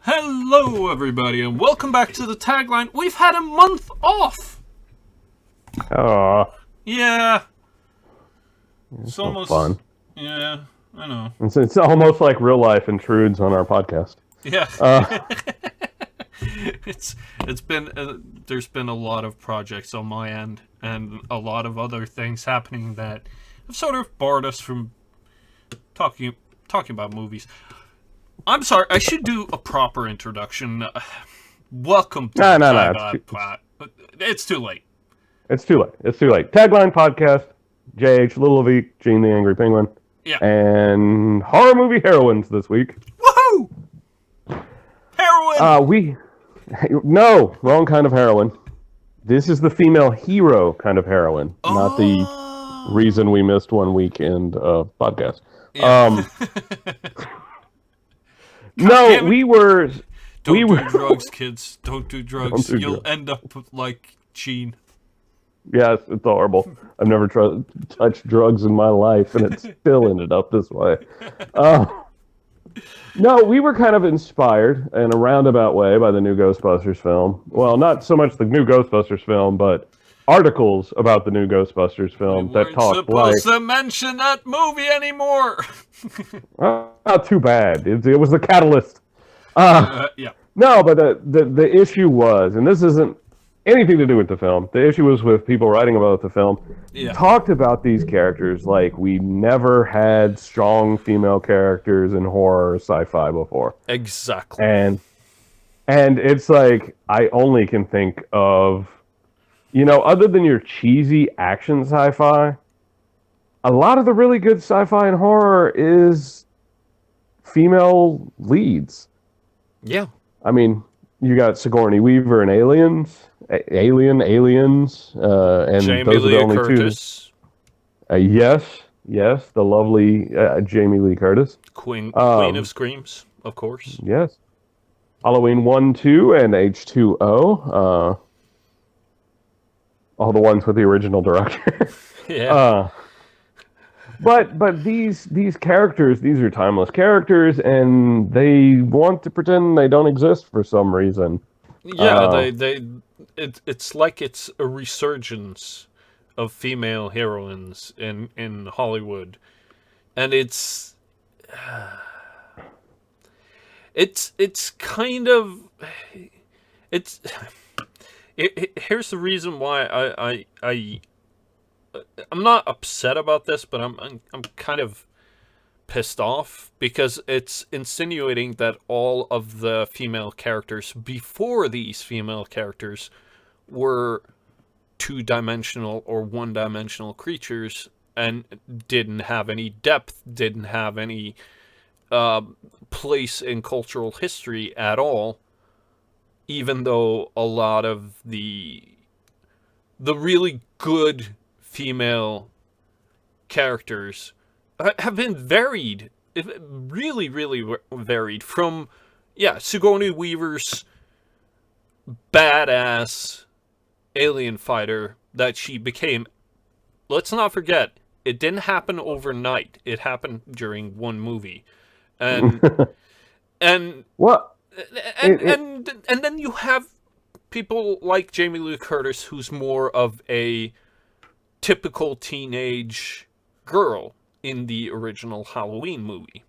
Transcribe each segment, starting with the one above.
Hello, everybody, and welcome back to the Tagline. We've had a month off. Oh, Yeah. it's almost fun. Yeah, I know. It's almost like real life intrudes on our podcast. Yeah. It's been there's been a lot of projects on my end and a lot of other things happening that have sort of barred us from talking about movies. I'm sorry, I should do a proper introduction. Welcome to the Tagline. It's too late. It's too late. Tagline podcast, JH, Lillevik, Gene the Angry Penguin, Yeah. and horror movie Heroines this week. Woohoo! Heroine! No, wrong kind of heroine. This is the female hero kind of heroine, not the reason we missed 1 weekend podcast. Yeah. No, we were... Don't do drugs, kids. Don't do drugs. You'll end up like Gene. Yes, it's horrible. I've never touched drugs in my life, and it still ended up this way. No, we were kind of inspired in a roundabout way by the new Ghostbusters film. Well, not so much the new Ghostbusters film, but articles about the new Ghostbusters film that talk like... We weren't supposed to mention that movie anymore! Not too bad. It was the catalyst. Yeah. No, but the issue was, and this isn't anything to do with the film, the issue was with people writing about the film, talked about these characters like we never had strong female characters in horror or sci-fi before. Exactly. And it's like, I only can think of, other than your cheesy action sci-fi, a lot of the really good sci-fi and horror is female leads. Yeah. I mean, you got Sigourney Weaver in Aliens, and Jamie those Lee are the only Curtis. two. Yes, the lovely Jamie Lee Curtis. Queen of Screams, of course. Yes. Halloween 1, 2, and H2O. All the ones with the original director. Yeah. But these characters, these are timeless characters, and they want to pretend they don't exist for some reason. Yeah, it's like it's a resurgence of female heroines in Hollywood, and it's kind of here's the reason why I'm not upset about this, but I'm kind of pissed off because it's insinuating that all of the female characters before these female characters were two-dimensional or one-dimensional creatures and didn't have any depth, didn't have any place in cultural history at all, even though a lot of the really good female characters have been varied, really, really varied. From, Sigourney Weaver's badass alien fighter that she became. Let's not forget, it didn't happen overnight. It happened during one movie, and What? and then you have people like Jamie Lee Curtis, who's more of a typical teenage girl in the original Halloween movie.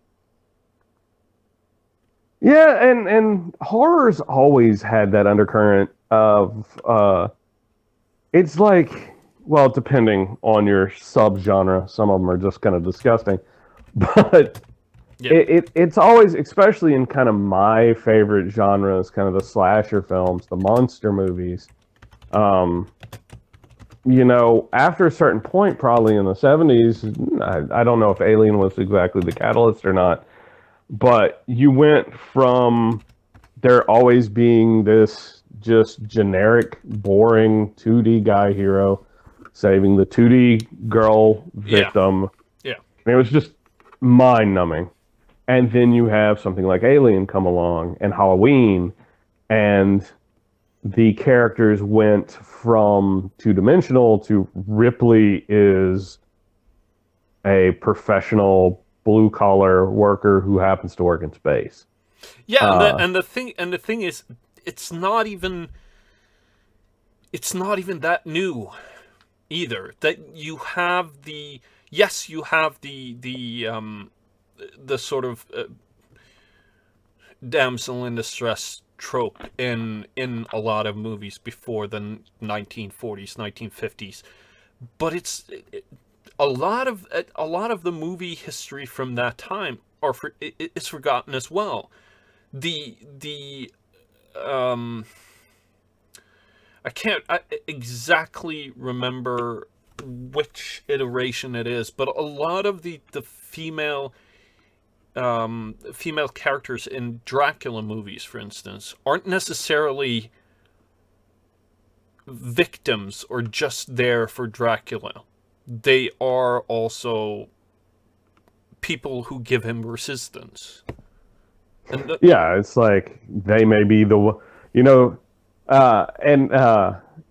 Yeah, and horror's always had that undercurrent of it's like, well, depending on your subgenre, some of them are just kind of disgusting, but it's always, especially in kind of my favorite genres, kind of the slasher films, the monster movies. After a certain point, probably in the 70s, I don't know if Alien was exactly the catalyst or not, but you went from there always being this just generic, boring 2D guy hero saving the 2D girl victim. Yeah. And it was just mind-numbing. And then you have something like Alien come along and Halloween, and the characters went from two-dimensional to Ripley is a professional blue collar worker who happens to work in space. Yeah, Uh, and the thing is, it's not even it's not even that new either. That you have the yes, you have the sort of damsel in distress trope in a lot of movies before the 1940s, 1950s. But a lot of the movie history from that time it's forgotten as well. The I can't exactly remember which iteration it is, but a lot of the female characters in Dracula movies, for instance, aren't necessarily victims or just there for Dracula. They are also people who give him resistance. And yeah, it's like they may be you know, and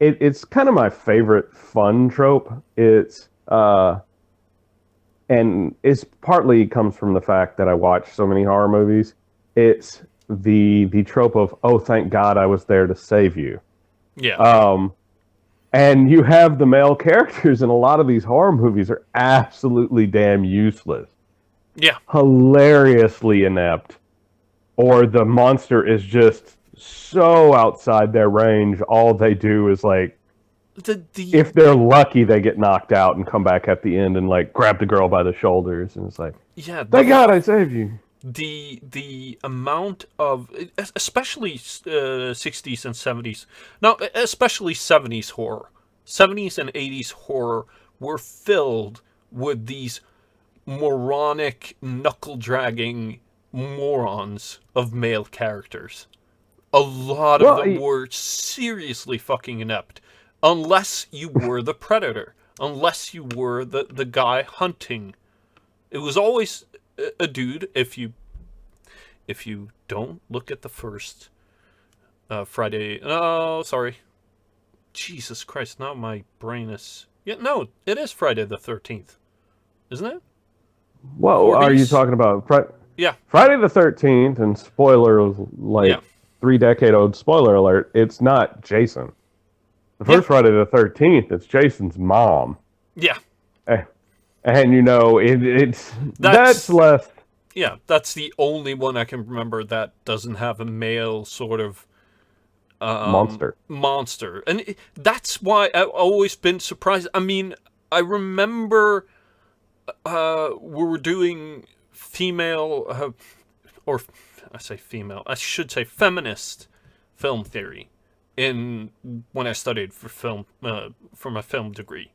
it's kind of my favorite fun trope. And it's partly comes from the fact that I watch so many horror movies. It's the trope of, oh, thank God I was there to save you. yeah, Um, and you have the male characters in a lot of these horror movies are absolutely damn useless, yeah. hilariously inept, or the monster is just so outside their range. All they do is like, The if they're lucky, they get knocked out and come back at the end and like grab the girl by the shoulders, and it's like, yeah thank God I saved you. the amount of especially 60s and 70s, now especially 70s horror, 70s and 80s horror were filled with these moronic knuckle dragging morons of male characters. A lot of Well, them were seriously fucking inept, unless you were the predator, unless you were the guy hunting. It was always a dude. If you don't look at the first Friday, oh sorry, Jesus Christ, now my brain is, yeah, no, it is Friday the 13th, isn't it? what are you 40s, talking about? yeah, Friday the 13th, and spoiler, yeah, like 3 decade old spoiler alert, it's not Jason. The yeah, first Friday the 13th, it's Jason's mom. yeah. Eh, And you know, that's That's less yeah, that's the only one I can remember that doesn't have a male sort of monster. monster, and that's why I've always been surprised. I mean, I remember we were doing female, or I say female, I should say feminist film theory in when I studied for film for my film degree,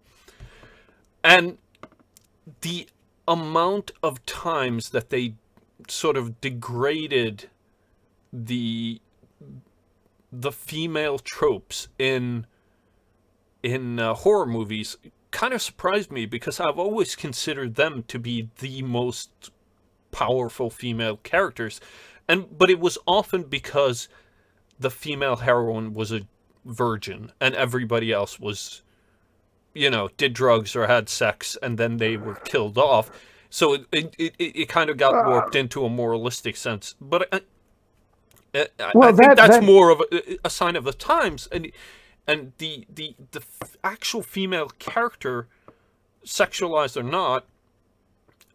and the amount of times that they sort of degraded the the female tropes in horror movies kind of surprised me, because I've always considered them to be the most powerful female characters, and but it was often because the female heroine was a virgin and everybody else was, you know, did drugs or had sex and then they were killed off. So it kind of got Uh, warped into a moralistic sense. But I well, think that that's that more of a sign of the times. And the actual female character, sexualized or not,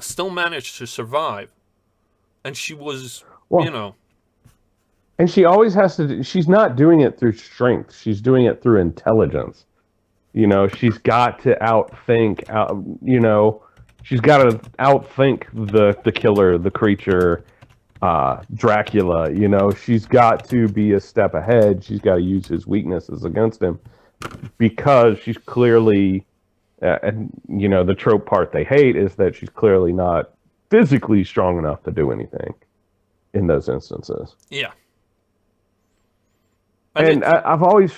still managed to survive. And she was, you well, know, and she always has to. She's not doing it through strength. She's doing it through intelligence. You know, she's got to outthink. You know, she's got to outthink the killer, the creature, Dracula. You know, she's got to be a step ahead. She's got to use his weaknesses against him because she's clearly, and you know, the trope part they hate is that she's clearly not physically strong enough to do anything in those instances. yeah. And And it, I've always,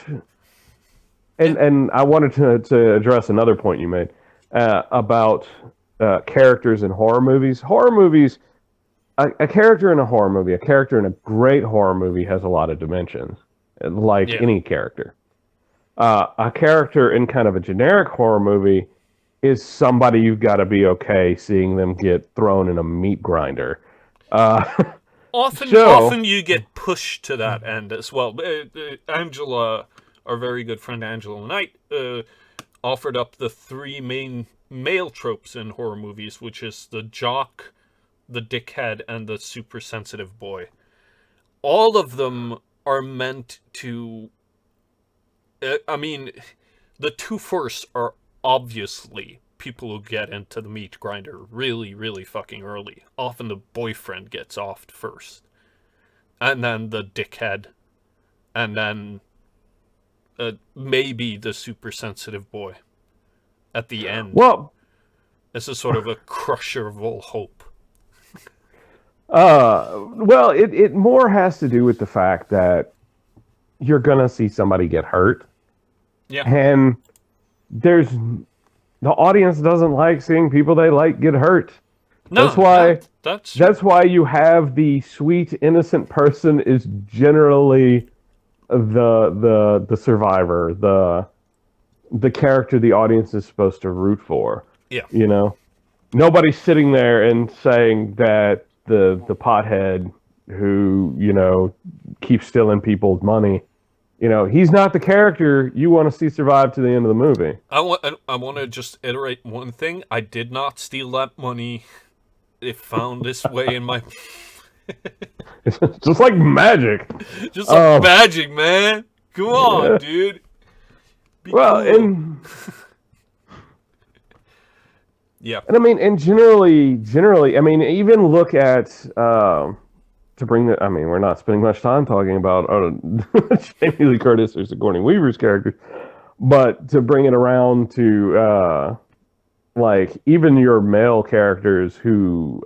yeah, and I wanted to address another point you made about characters in horror movies. Horror movies, a character in a horror movie, a character in a great horror movie has a lot of dimensions, like yeah, any character. A character in kind of a generic horror movie is somebody you've got to be okay seeing them get thrown in a meat grinder. Uh, so, Often you get pushed to that end as well. Angela, our very good friend Angela Knight, offered up the three main male tropes in horror movies, which is the jock, the dickhead, and the super sensitive boy. All of them are meant to. I mean, the two first are obviously people who get into the meat grinder really, really fucking early. Often the boyfriend gets off first, and then the dickhead, and then maybe the super sensitive boy at the end. well, It's a sort of a crusher of all hope. it more has to do with the fact that you're gonna see somebody get hurt, Yeah. and there's the audience doesn't like seeing people they like get hurt. No, That's why that's why you have the sweet innocent person is generally the survivor, the character the audience is supposed to root for. yeah. You know, nobody's sitting there and saying that the pothead who keeps stealing people's money. He's not the character you want to see survive to the end of the movie. I want to just iterate one thing. I did not steal that money. It found its way in my. It's just like magic. Just like magic, man. Come on, Yeah. dude. Be Well, cool. and Yeah. and I mean, and generally, I mean, even look at to bring the. I mean, we're not spending much time talking about Jamie Lee Curtis or Sigourney Weaver's character, but to bring it around to like even your male characters who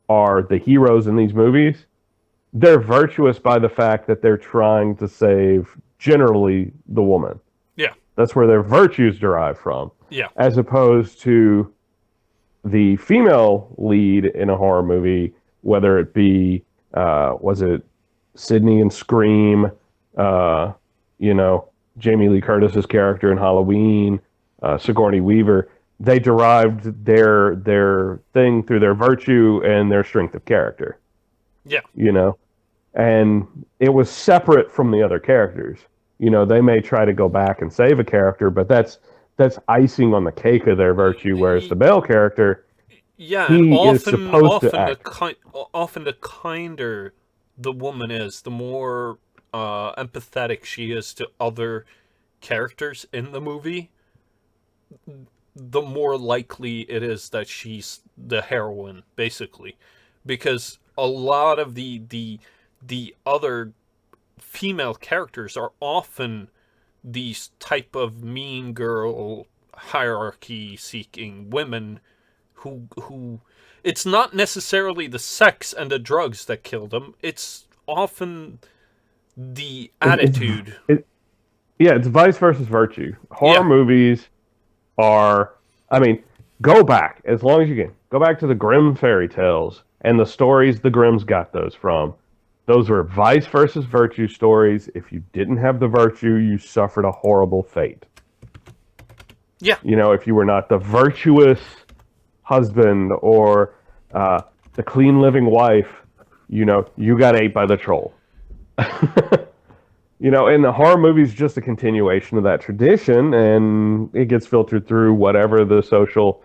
are the heroes in these movies, they're virtuous by the fact that they're trying to save generally the woman. Yeah. That's where their virtues derive from. Yeah. As opposed to the female lead in a horror movie, whether it be was it Sydney in Scream, Jamie Lee Curtis's character in Halloween, Sigourney Weaver, they derived their thing through their virtue and their strength of character. Yeah. And it was separate from the other characters. They may try to go back and save a character, but that's icing on the cake of their virtue. Whereas the male character, Yeah, he and is supposed to act. often the kinder the woman is, the more empathetic she is to other characters in the movie, the more likely it is that she's the heroine, basically, because a lot of the other female characters are often these type of mean girl hierarchy seeking women who it's not necessarily the sex and the drugs that kill them, it's often the attitude. Yeah, it's vice versus virtue. Horror Yeah. movies are, I mean, go back as long as you can. Go back to the Grimm fairy tales and the stories the Grimms got those from. Those were vice versus virtue stories. If you didn't have the virtue, you suffered a horrible fate. Yeah. If you were not the virtuous husband or the clean living wife, you got ate by the troll. And the horror movie is just a continuation of that tradition, and it gets filtered through whatever the social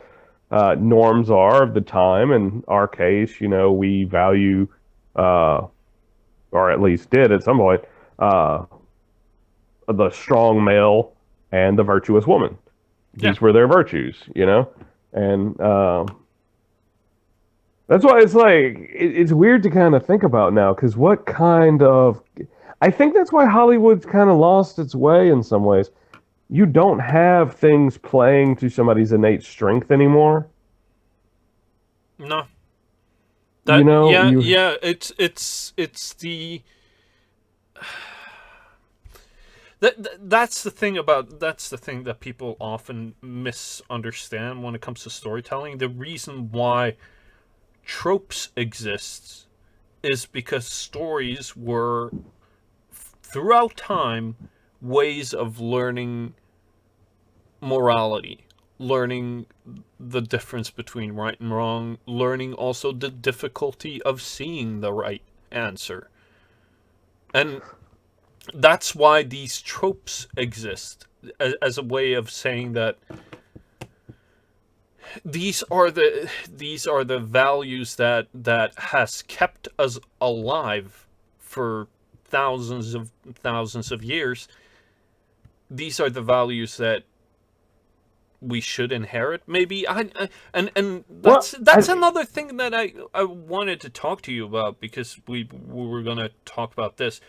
norms are of the time. In our case, we value, or at least did at some point, the strong male and the virtuous woman. These were their virtues, and that's why it's like it's weird to kind of think about now, because what kind of I think that's why Hollywood's kind of lost its way in some ways. You don't have things playing to somebody's innate strength anymore. No. You It's the that's the thing that people often misunderstand when it comes to storytelling. The reason why tropes exist is because stories were throughout time ways of learning morality, learning the difference between right and wrong, learning also the difficulty of seeing the right answer. And that's why these tropes exist, as a way of saying that these are the values that has kept us alive for thousands of years. These are the values that we should inherit, maybe. And Well, that's another thing that I wanted to talk to you about, because we were going to talk about this.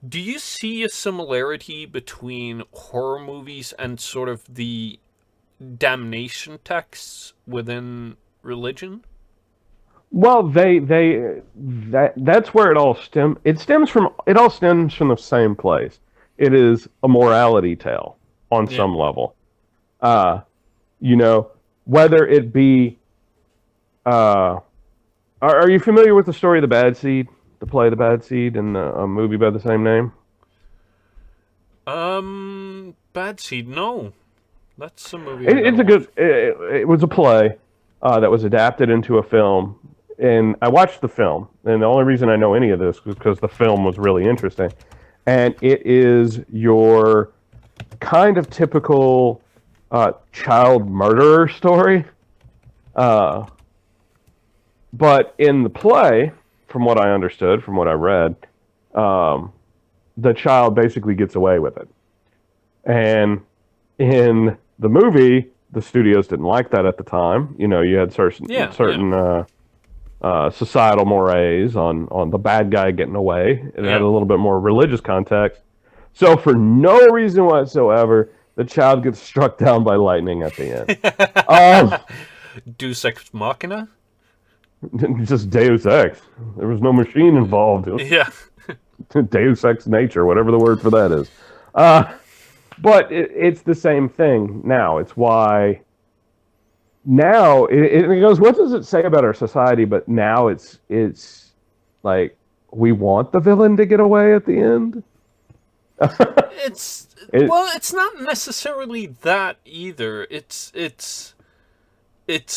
Do you see a similarity between horror movies and sort of the damnation texts within religion? well, that's where it all stems from the same place. It is a morality tale on Yeah. some level. Uh, you know, whether it be, uh, are you familiar with the story of the Bad Seed, the play The Bad Seed, and a movie by the same name? Bad Seed. No, that's a movie I It, gotta it's a watch. good. It was a play that was adapted into a film, and I watched the film. And the only reason I know any of this was because the film was really interesting, and it is your kind of typical child murderer story. Uh, but in the play, from what I understood, from what I read, um, the child basically gets away with it. And in the movie, the studios didn't like that at the time. You had certain Yeah, yeah, societal mores on the bad guy getting away. It had yeah. a little bit more religious context. So for no reason whatsoever, the child gets struck down by lightning at the end. Um, Deus Ex Machina. just Deus Ex. There was no machine involved. It Yeah, was Deus Ex nature, whatever the word for that is. Uh, but it's the same thing now. It's why now it goes. What does it say about our society? But now it's like we want the villain to get away at the end. it's it, well, it's not necessarily that either. It's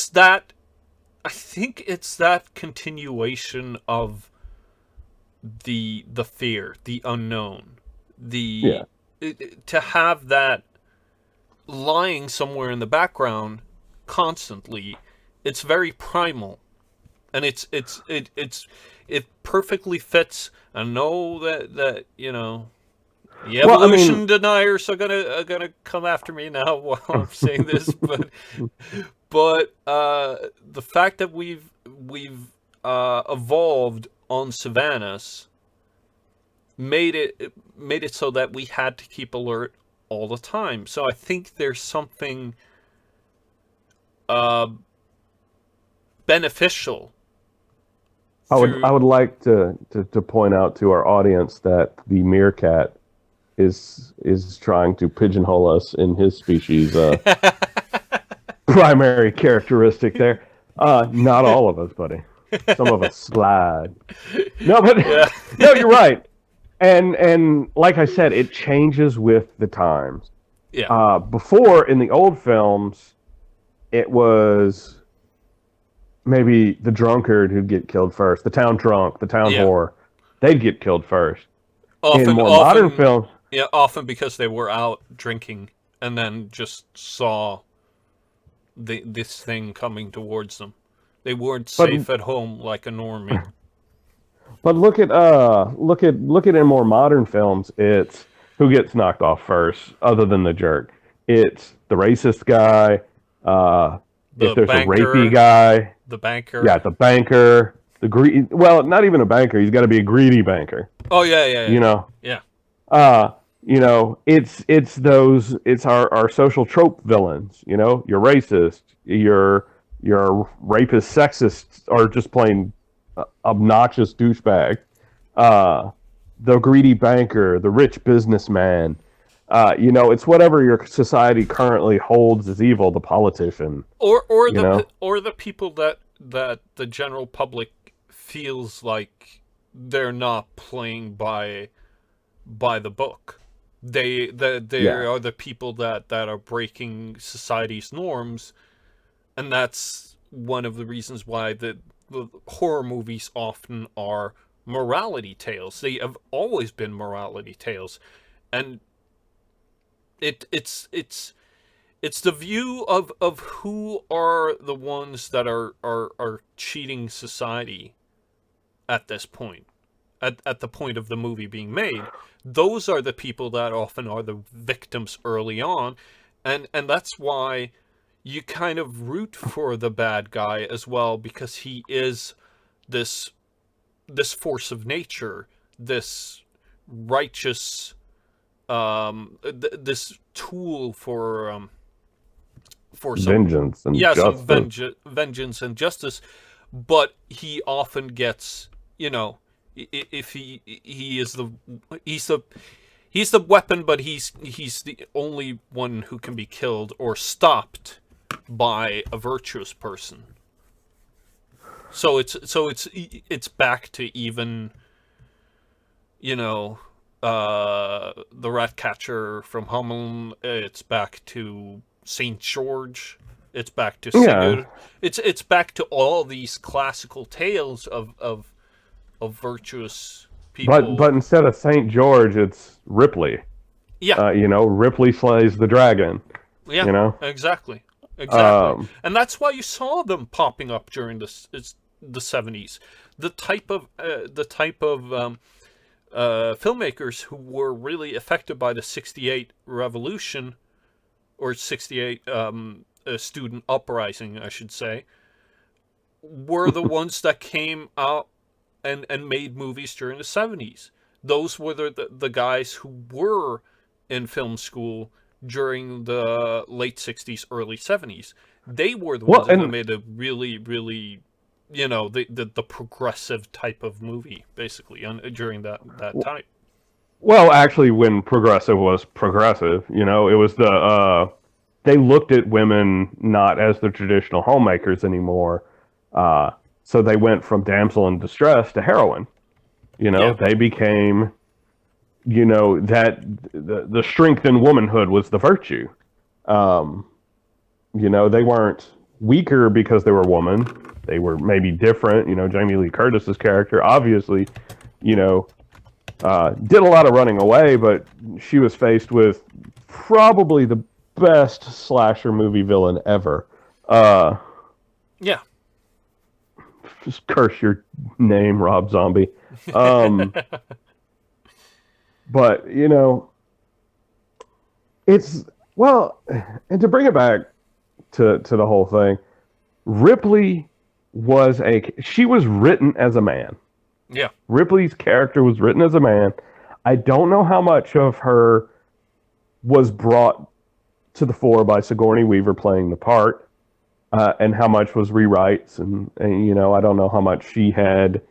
that, I think it's that continuation of the fear, the unknown, yeah. to have that lying somewhere in the background constantly. It's very primal, and it perfectly fits. I know that the Well, I mean, evolution deniers are gonna come after me now while I'm saying this, but the fact that we've evolved on savannas made it so that we had to keep alert all the time. So I think there's something uh, beneficial I through. would like to point out to our audience that the meerkat is trying to pigeonhole us in his species primary characteristic there. Not all of us, buddy. Some of us slide. No, but Yeah, no, you're right. And like I said, it changes with the times. yeah, Before in the old films, it was maybe the drunkard who'd get killed first, the town drunk, the town yeah. whore, they'd get killed first. In Often, more modern often, films, yeah, often because they were out drinking and then just saw this thing coming towards them. They weren't but safe at home like a normie. look at in more modern films, it's who gets knocked off first, other than the jerk. It's the racist guy. If The there's a rapey banker, guy, the banker. yeah, the banker, well, not even a banker. He's got to be a greedy banker. Oh yeah, yeah, You yeah, know, yeah. uh, it's our social trope villains. You're racist, you're rapist, sexist, or just plain obnoxious douchebag. Uh, the greedy banker, the rich businessman. It's whatever your society currently holds as evil. The politician. Or You know, the people that the general public feels like they're not playing by the book. They Yeah. are the people that are breaking society's norms, and that's one of the reasons why the horror movies often are morality tales. They have always been morality tales, and it's the view of who are the ones that are cheating society at this point, at the point of the movie being made. Those are the people that often are the victims early on, and that's why you kind of root for the bad guy as well, because he is this this force of nature, this righteous, this tool for some, Vengeance and yeah, some justice. vengeance and justice. But he often gets, you know, if he is the he's the he's the weapon, but he's the only one who can be killed or stopped by a virtuous person. So it's back to even, you know, the rat catcher from Hummel. It's back to Saint George. It's back to Yeah, Sigurd. It's back to all these classical tales of virtuous but people. instead of Saint George, it's Ripley. Yeah, Ripley slays the dragon. yeah, You know, exactly, exactly, um, and that's why you saw them popping up during the 70s. The type of filmmakers who were really affected by the 68 revolution, or 68 student uprising, I should say, were the ones that came out and made movies during the 70s. Those were the guys who were in film school during the late 60s, early 70s. They were the ones well, that and made a really, really, the progressive type of movie, basically, during that time. well, actually, when progressive was progressive, it was they looked at women not as the traditional homemakers anymore. Uh, so they went from damsel in distress to heroine. Yeah, They became, that the strength in womanhood was the virtue. Um, they weren't weaker because they were a woman. They were maybe different. Jamie Lee Curtis's character, obviously, you know, did a lot of running away, but she was faced with probably the best slasher movie villain ever. Uh, yeah. just curse your name, Rob Zombie. Um, but it's well, and to bring it back to the whole thing, Ripley she was written as a man. Yeah, Ripley's character was written as a man. I don't know how much of her was brought to the fore by Sigourney Weaver playing the part, and how much was rewrites, and I don't know how much she had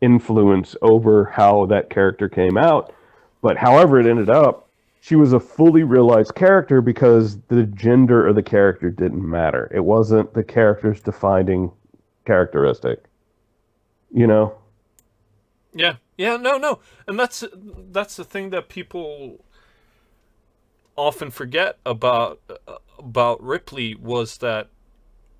influence over how that character came out. But however it ended up, she was a fully realized character because the gender of the character didn't matter. It wasn't the character's defining characteristic. You know? yeah, yeah. No, no, and that's the thing that people often forget about Ripley, was that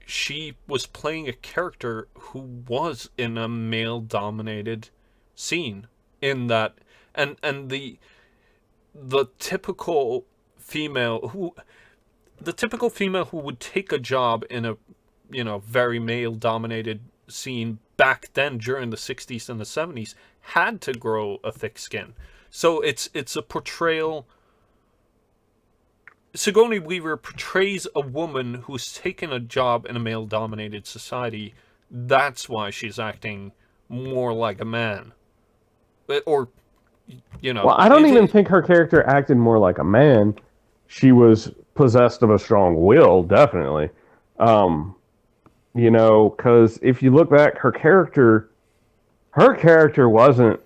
she was playing a character who was in a male dominated scene, in that, and the typical female who would take a job in a, very male dominated scene back then during the 60s and the 70s had to grow a thick skin. So it's a portrayal. Sigourney Weaver portrays a woman who's taken a job in a male dominated society. That's why she's acting more like a man. Or, Well, I don't even think her character acted more like a man. She was possessed of a strong will, definitely. Um, because if you look back, her character wasn't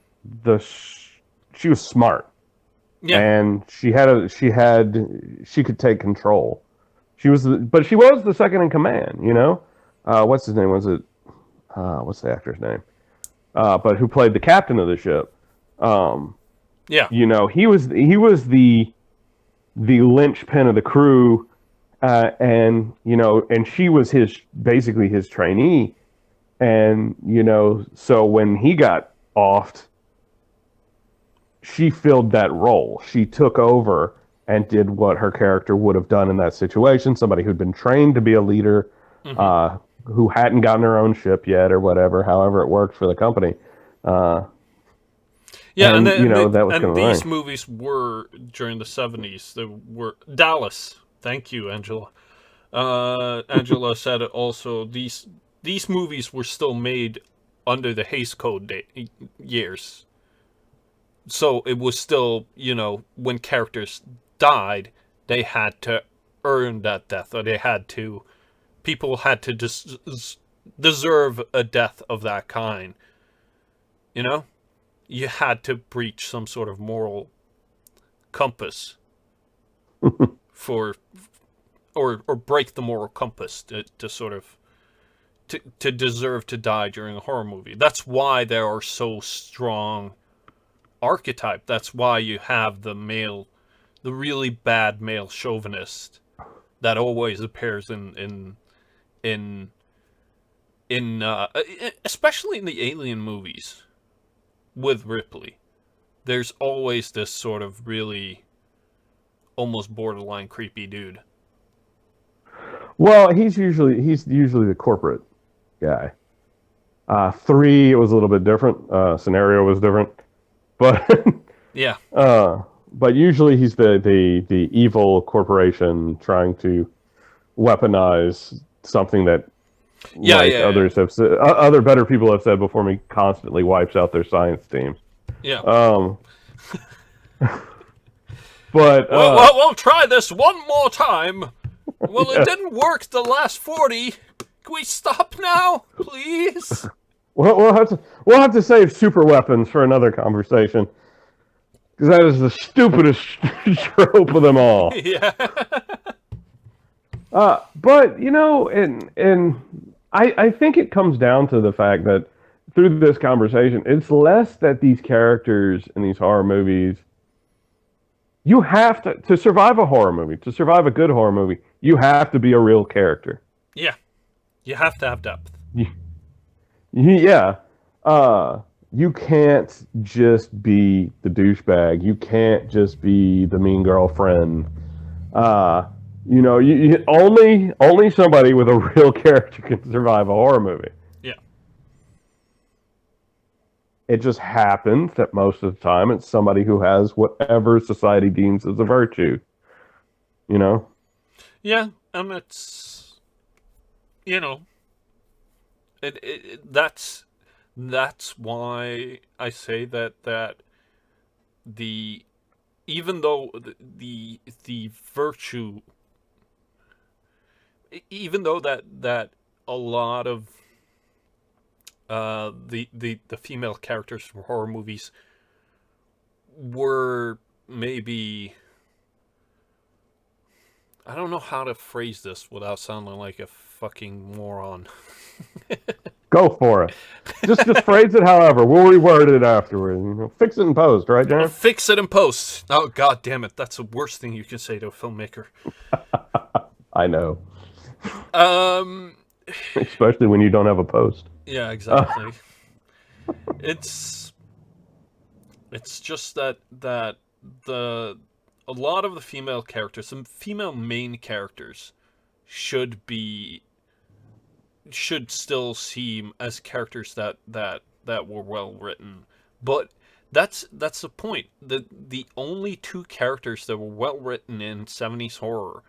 the. She was smart, yeah, and she could take control. But she was the second in command. What's his name? Was it? What's the actor's name? But who played the captain of the ship? Um, Yeah. You know, he was the linchpin of the crew, and you know, and she was his basically his trainee, and you know, so when he got offed, she filled that role. She took over and did what her character would have done in that situation. Somebody who'd been trained to be a leader, Hmm. uh, who hadn't gotten her own ship yet, or whatever. However, it worked for the company, uh, Yeah, and you know that was kind and of the these thing. movies were during the 70s. They were Dallas. Thank you, Angela. Angela said it also. These movies were still made under the Hays Code years, so it was still, you know, when characters died, they had to earn that death, or they had to people had to deserve a death of that kind. You know, you had to breach some sort of moral compass for or break the moral compass to sort of to deserve to die during a horror movie. That's why there are so strong archetype. That's why you have the really bad male chauvinist that always appears in especially in the Alien movies with Ripley. There's always this sort of really almost borderline creepy dude. Well, he's usually the corporate guy. Three, it was a little bit different. Scenario was different, but Yeah, but usually he's the evil corporation trying to weaponize something that, yeah, like yeah, others have said, other better people have said before me, constantly wipes out their science teams. yeah. Um, but We'll try this one more time. Well, it yeah, didn't work the last 40. Can we stop now, please? we'll have to save super weapons for another conversation because that is the stupidest trope of them all. Yeah. But you know, and I think it comes down to the fact that through this conversation, it's less that these characters in these horror movies, you have to survive a horror movie, to survive a good horror movie, you have to be a real character. Yeah. You have to have depth. Yeah. Uh, you can't just be the douchebag. You can't just be the mean girlfriend. Uh, you know, only somebody with a real character can survive a horror movie. Yeah. It just happens that most of the time it's somebody who has whatever society deems as a virtue. You know? Yeah. It's, you know, that's why I say that the even though the virtue, even though that a lot of the female characters from horror movies were maybe, I don't know how to phrase this without sounding like a fucking moron. Go for it. Just phrase it however. We'll reword it afterward. You know, fix it in post, right, Jan? Fix it in post. Oh god damn it, that's the worst thing you can say to a filmmaker. I know. Um Especially when you don't have a post. yeah, exactly. It's it's just that the a lot of the female characters, some female main characters should still seem as characters that were well written. But that's the point. The only two characters that were well written in 70s horror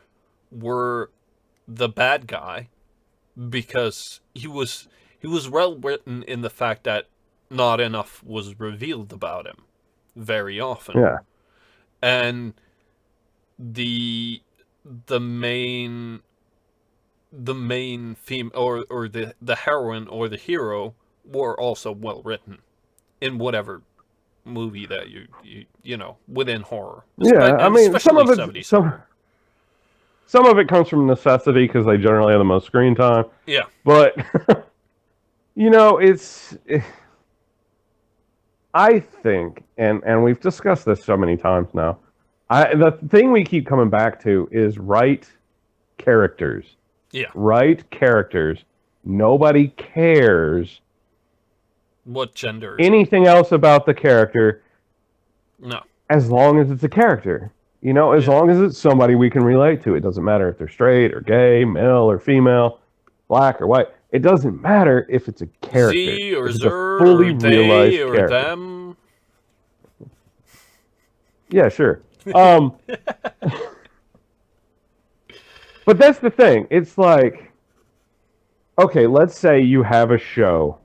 were the bad guy, because he was well written in the fact that not enough was revealed about him very often. Yeah. And the the main theme, or the heroine or the hero, were also well written in whatever movie that you know, within horror, Yeah. I and mean, especially 70s horror. some of it comes from necessity because they generally have the most screen time. Yeah. But you know, I think, and we've discussed this so many times now. The thing we keep coming back to is right characters. Yeah. Right characters. Nobody cares What gender? anything else about the character. No. As long as it's a character. As long as it's somebody we can relate to. It doesn't matter if they're straight or gay, male or female, black or white. It doesn't matter if it's a character. Z or it's Zer a fully or realized they or character. them. Yeah, sure. But that's the thing. It's like, okay, let's say you have a show.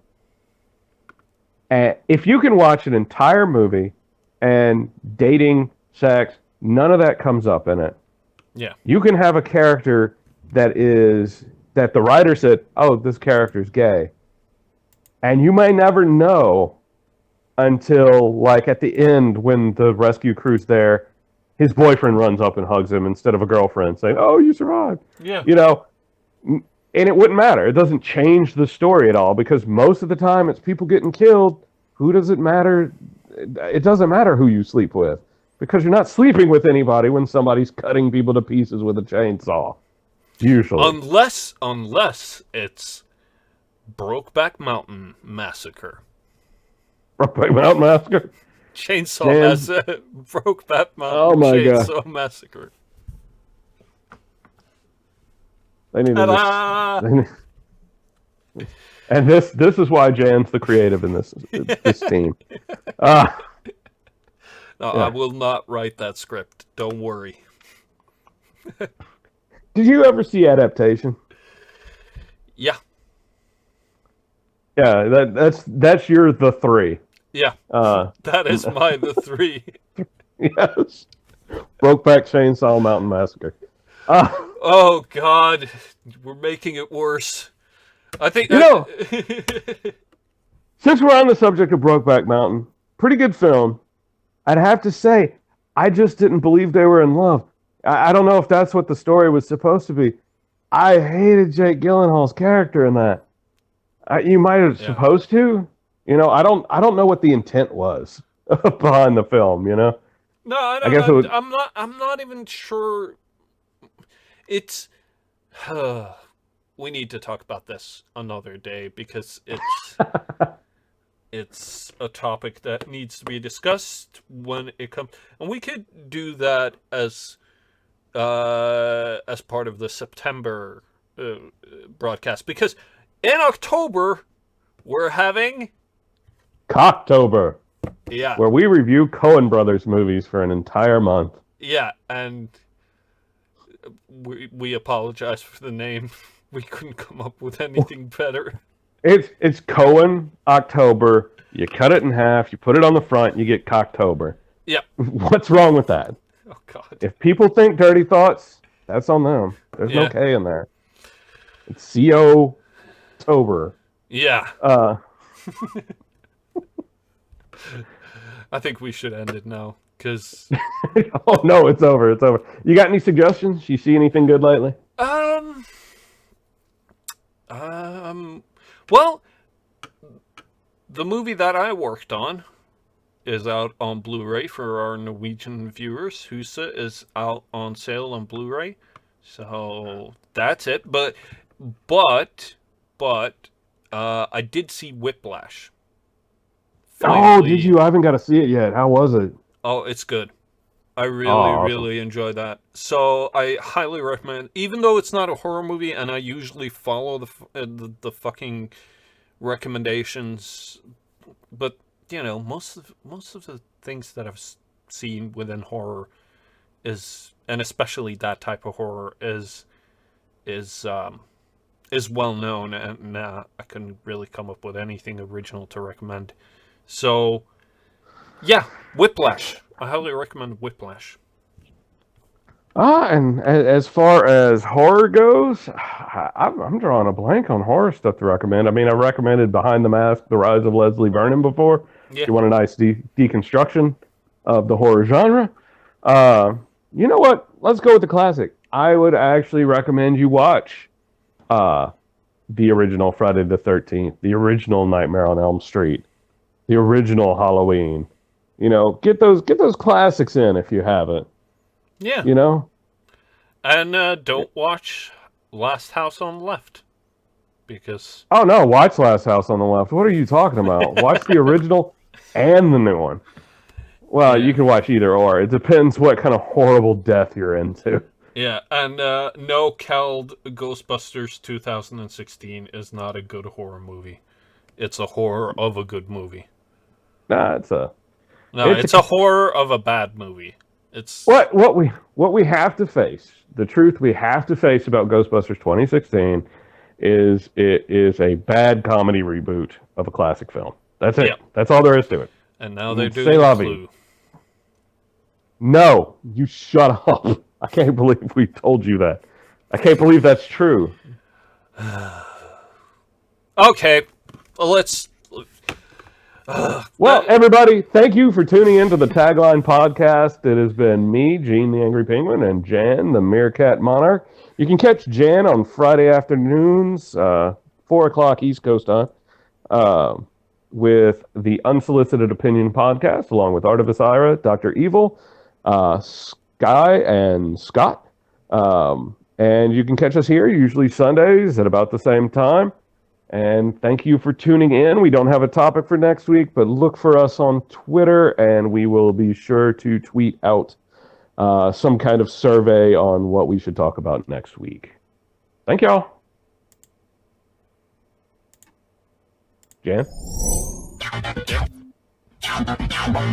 And if you can watch an entire movie and dating, sex, none of that comes up in it. Yeah. You can have a character that the writer said, oh, this character's gay. And you may never know until, like, at the end when the rescue crew's there, his boyfriend runs up and hugs him instead of a girlfriend saying, oh, you survived. Yeah. And it wouldn't matter. It doesn't change the story at all because most of the time it's people getting killed. Who does it matter? It doesn't matter who you sleep with because you're not sleeping with anybody when somebody's cutting people to pieces with a chainsaw. Usually. Unless it's Brokeback Mountain Massacre. Brokeback Mountain Massacre? Chainsaw Massacre. Brokeback Mountain Chainsaw Massacre. They need to. And this is why Jan's the creative in this team. No, yeah. I will not write that script. Don't worry. Did you ever see Adaptation? Yeah. Yeah, that's your the three. Yeah. That is my the three. Yes. Brokeback Chainsaw Mountain Massacre. Oh God, we're making it worse. I think since we're on the subject of Brokeback Mountain, pretty good film. I'd have to say, I just didn't believe they were in love. I don't know if that's what the story was supposed to be. I hated Jake Gyllenhaal's character in that. You might have supposed to. I don't know what the intent was behind the film. No, I guess I'm not even sure. It's. We need to talk about this another day because it's a topic that needs to be discussed when it comes, and we could do that as part of the September broadcast because in October we're having Cocktober. Yeah, where we review Coen Brothers movies for an entire month. Yeah, and we apologize for the name. We couldn't come up with anything better. It's Coen October. You cut it in half, you put it on the front, you get Cocktober. Yep. What's wrong with that? Oh God. If people think Dirty Thoughts, that's on them. There's no K in there. It's C-O-Tober. Yeah. I think we should end it now, because... Oh, no, it's over. It's over. You got any suggestions? You see anything good lately? Well, the movie that I worked on is out on Blu-ray for our Norwegian viewers. Husa is out on sale on Blu-ray. So, that's it. But, I did see Whiplash. Finally. Oh, did you? I haven't got to see it yet. How was it? Oh, it's good. I really enjoy that. So I highly recommend, even though it's not a horror movie, and I usually follow the fucking recommendations, but you know, most of the things that I've seen within horror is, and especially that type of horror is well known, and I couldn't really come up with anything original to recommend. So, yeah, Whiplash. I highly recommend Whiplash. And as far as horror goes, I'm drawing a blank on horror stuff to recommend. I mean, I recommended Behind the Mask, The Rise of Leslie Vernon before. Yeah. If you want a nice deconstruction of the horror genre. You know what? Let's go with the classic. I would actually recommend you watch the original Friday the 13th, the original Nightmare on Elm Street. The original Halloween. Get those classics in if you haven't. Yeah. You know? And don't watch Last House on the Left. Because... Oh, no, watch Last House on the Left. What are you talking about? Watch the original and the new one. Well, Yeah. you can watch either or. It depends what kind of horrible death you're into. Yeah, and no, Cald Ghostbusters 2016 is not a good horror movie. It's a horror of a good movie. Nah, It's a horror of a bad movie. It's what we have to face. The truth we have to face about Ghostbusters 2016 is it is a bad comedy reboot of a classic film. That's it. Yep. That's all there is to it. And now they're C'est doing la the vie. Clue. No, you shut up. I can't believe we told you that. I can't believe that's true. Okay, well, let's... Well, everybody, thank you for tuning into the Tagline podcast. It has been me, Gene the Angry Penguin, and Jan, the Meerkat Monarch. You can catch Jan on Friday afternoons, 4 o'clock East Coast time, with the Unsolicited Opinion podcast, along with Artemis Ira, Dr. Evil, Sky, and Scott. And you can catch us here, usually Sundays at about the same time. And thank you for tuning in. We don't have a topic for next week, but look for us on Twitter, and we will be sure to tweet out some kind of survey on what we should talk about next week. Thank y'all. Jan? Are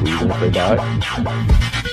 you going to say bye?